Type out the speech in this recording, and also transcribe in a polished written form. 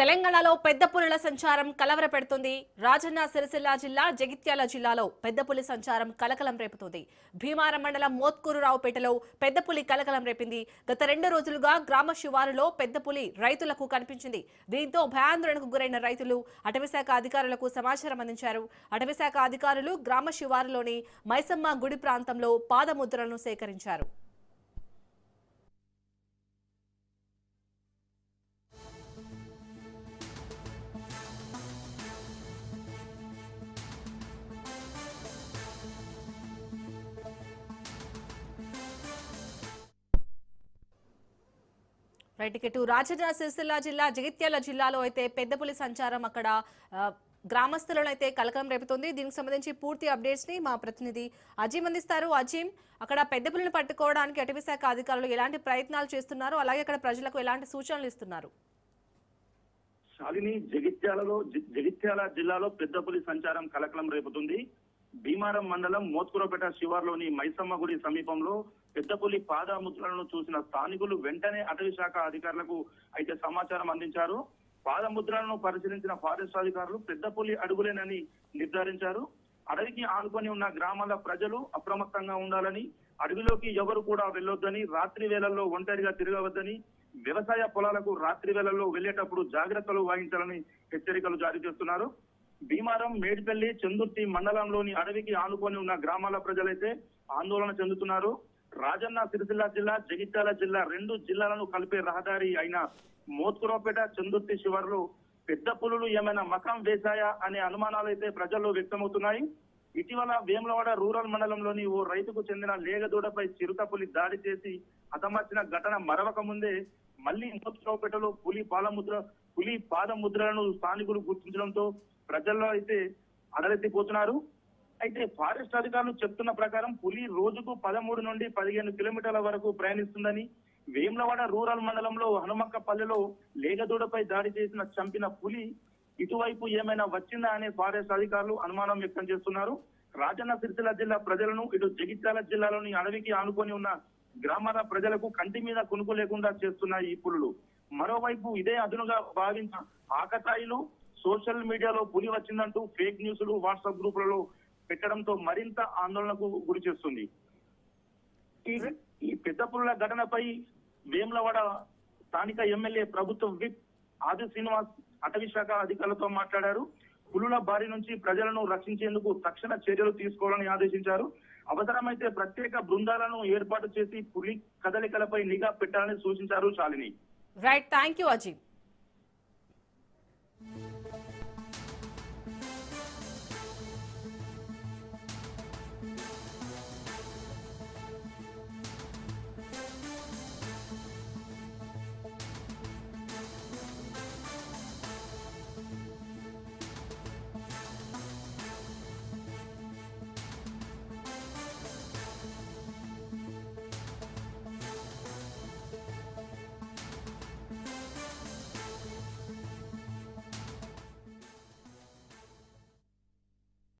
తెలంగాణలో పెద్ద పులుల సంచారం కలవరపెడుతుంది. రాజన్న సిరిసిల్ల జిల్లా జగిత్యాల జిల్లాలో పెద్ద పులి సంచారం కలకలం రేపుతుంది. భీమారం మండలం మోత్కూరురావుపేటలో పెద్ద పులి కలకలం రేపింది. గత 2 రోజులుగా గ్రామ శివారులో పెద్ద పులి రైతులకు కనిపించింది. దీంతో భయాందోళనకు గురైన రైతులు అటవీశాఖ అధికారులకు సమాచారం అందించారు. అటవీశాఖ అధికారులు గ్రామ శివారులోని మైసమ్మ గుడి ప్రాంతంలో పాదముద్రలను సేకరించారు. రైట్ టికెట్ రాజన్న సిరిసిల్ల జిల్లా జగిత్యాల జిల్లాలో అయితే పెద్ద పులి సంచారం అక్కడ గ్రామస్తులను అయితే కలకలం రేపుతుంది. దీనికి సంబంధించి పూర్తి అప్డేట్స్ ని మా ప్రతినిధి అజీమ్ అందిస్తారు. అజీమ్, అక్కడ పెద్ద పులిని పట్టుకోవడానికి అటవీశాఖ అధికారులు ఎలాంటి ప్రయత్నాలు చేస్తున్నారు, అలాగే అక్కడ ప్రజలకు ఎలాంటి సూచనలు ఇస్తున్నారు? శాలిని, జగిత్యాల జిల్లాలో పెద్ద పులి సంచారం కలకలం రేపుతుంది. భీమారం మండలం మోత్కూరుపేట శివార్లోని మైసమ్మ గుడి సమీపంలో పెద్ద పులి పాదముద్రలను చూసిన స్థానికులు వెంటనే అటవీ శాఖ అధికారులకు అయితే సమాచారం అందించారు. పాదముద్రలను పరిశీలించిన ఫారెస్ట్ అధికారులు పెద్ద పులి అడుగులేనని నిర్ధారించారు. అడవికి ఆనుకొని ఉన్న గ్రామాల ప్రజలు అప్రమత్తంగా ఉండాలని, అడవిలోకి ఎవరు కూడా వెళ్లొద్దని, రాత్రి వేళల్లో ఒంటరిగా తిరగవద్దని, వ్యవసాయ పొలాలకు రాత్రి వేళల్లో వెళ్లేటప్పుడు జాగ్రత్తలు వహించాలని హెచ్చరికలు జారీ చేస్తున్నారు. భీమారం, మేడిపల్లి, చందుర్తి మండలంలోని అడవికి ఆనుకొని ఉన్న గ్రామాల ప్రజలైతే ఆందోళన చెందుతున్నారు. రాజన్న సిరిసిల్ల జిల్లా, జగిత్యాల జిల్లా 2 జిల్లాలను కలిపే రహదారి అయిన మోత్కూరుపేట, చందుర్తి శివారులో పెద్ద పులులు ఏమైనా మకం వేశాయా అనే అనుమానాలు అయితే ప్రజల్లో వ్యక్తమవుతున్నాయి. ఇటీవల వేములవాడ రూరల్ మండలంలోని ఓ రైతుకు చెందిన లేగదూడపై చిరుత పులి దాడి చేసి హతమార్చిన ఘటన మరవక ముందే మళ్లీ మోత్కూరుపేటలో పులి పాదముద్రలను స్థానికులు గుర్తించడంతో ప్రజల్లో అయితే అడలెత్తిపోతున్నారు. అయితే ఫారెస్ట్ అధికారులు చెప్తున్న ప్రకారం పులి రోజుకు 13 నుండి 15 కిలోమీటర్ల వరకు ప్రయాణిస్తుందని, వేములవాడ రూరల్ మండలంలో హనుమక్కపల్లెలో లేగదూడపై దాడి చేసిన చంపిన పులి ఇటువైపు ఏమైనా వచ్చిందా అనే ఫారెస్ట్ అధికారులు అనుమానం వ్యక్తం చేస్తున్నారు. రాజన్న సిరిసిల్ల జిల్లా ప్రజలను, ఇటు జగిత్యాల జిల్లాలోని అడవికి ఆనుకొని ఉన్న గ్రామాల ప్రజలకు కంటి మీద కునుకు లేకుండా చేస్తున్నాయి ఈ పులులు. మరోవైపు ఇదే అదునుగా భావించిన ఆకతాయిలు సోషల్ మీడియాలో పులి వచ్చిందంటూ ఫేక్ న్యూస్లు వాట్సాప్ గ్రూపులలో పెట్టడంతో మరింత ఆందోళనకు గురి చేస్తుంది. ఈ పెద్ద పులుల ఘటనపై వేములవాడ స్థానిక ఎమ్మెల్యే ప్రభుత్వ విప్ ఆది శ్రీనివాస్ అటవీ శాఖ అధికారులతో మాట్లాడారు. పులుల బారి నుంచి ప్రజలను రక్షించేందుకు తక్షణ చర్యలు తీసుకోవాలని ఆదేశించారు. అవసరమైతే ప్రత్యేక బృందాలను ఏర్పాటు చేసి పులి కదలికలపై నిఘా పెట్టాలని సూచించారు. Shalini. Right, thank you Azeem.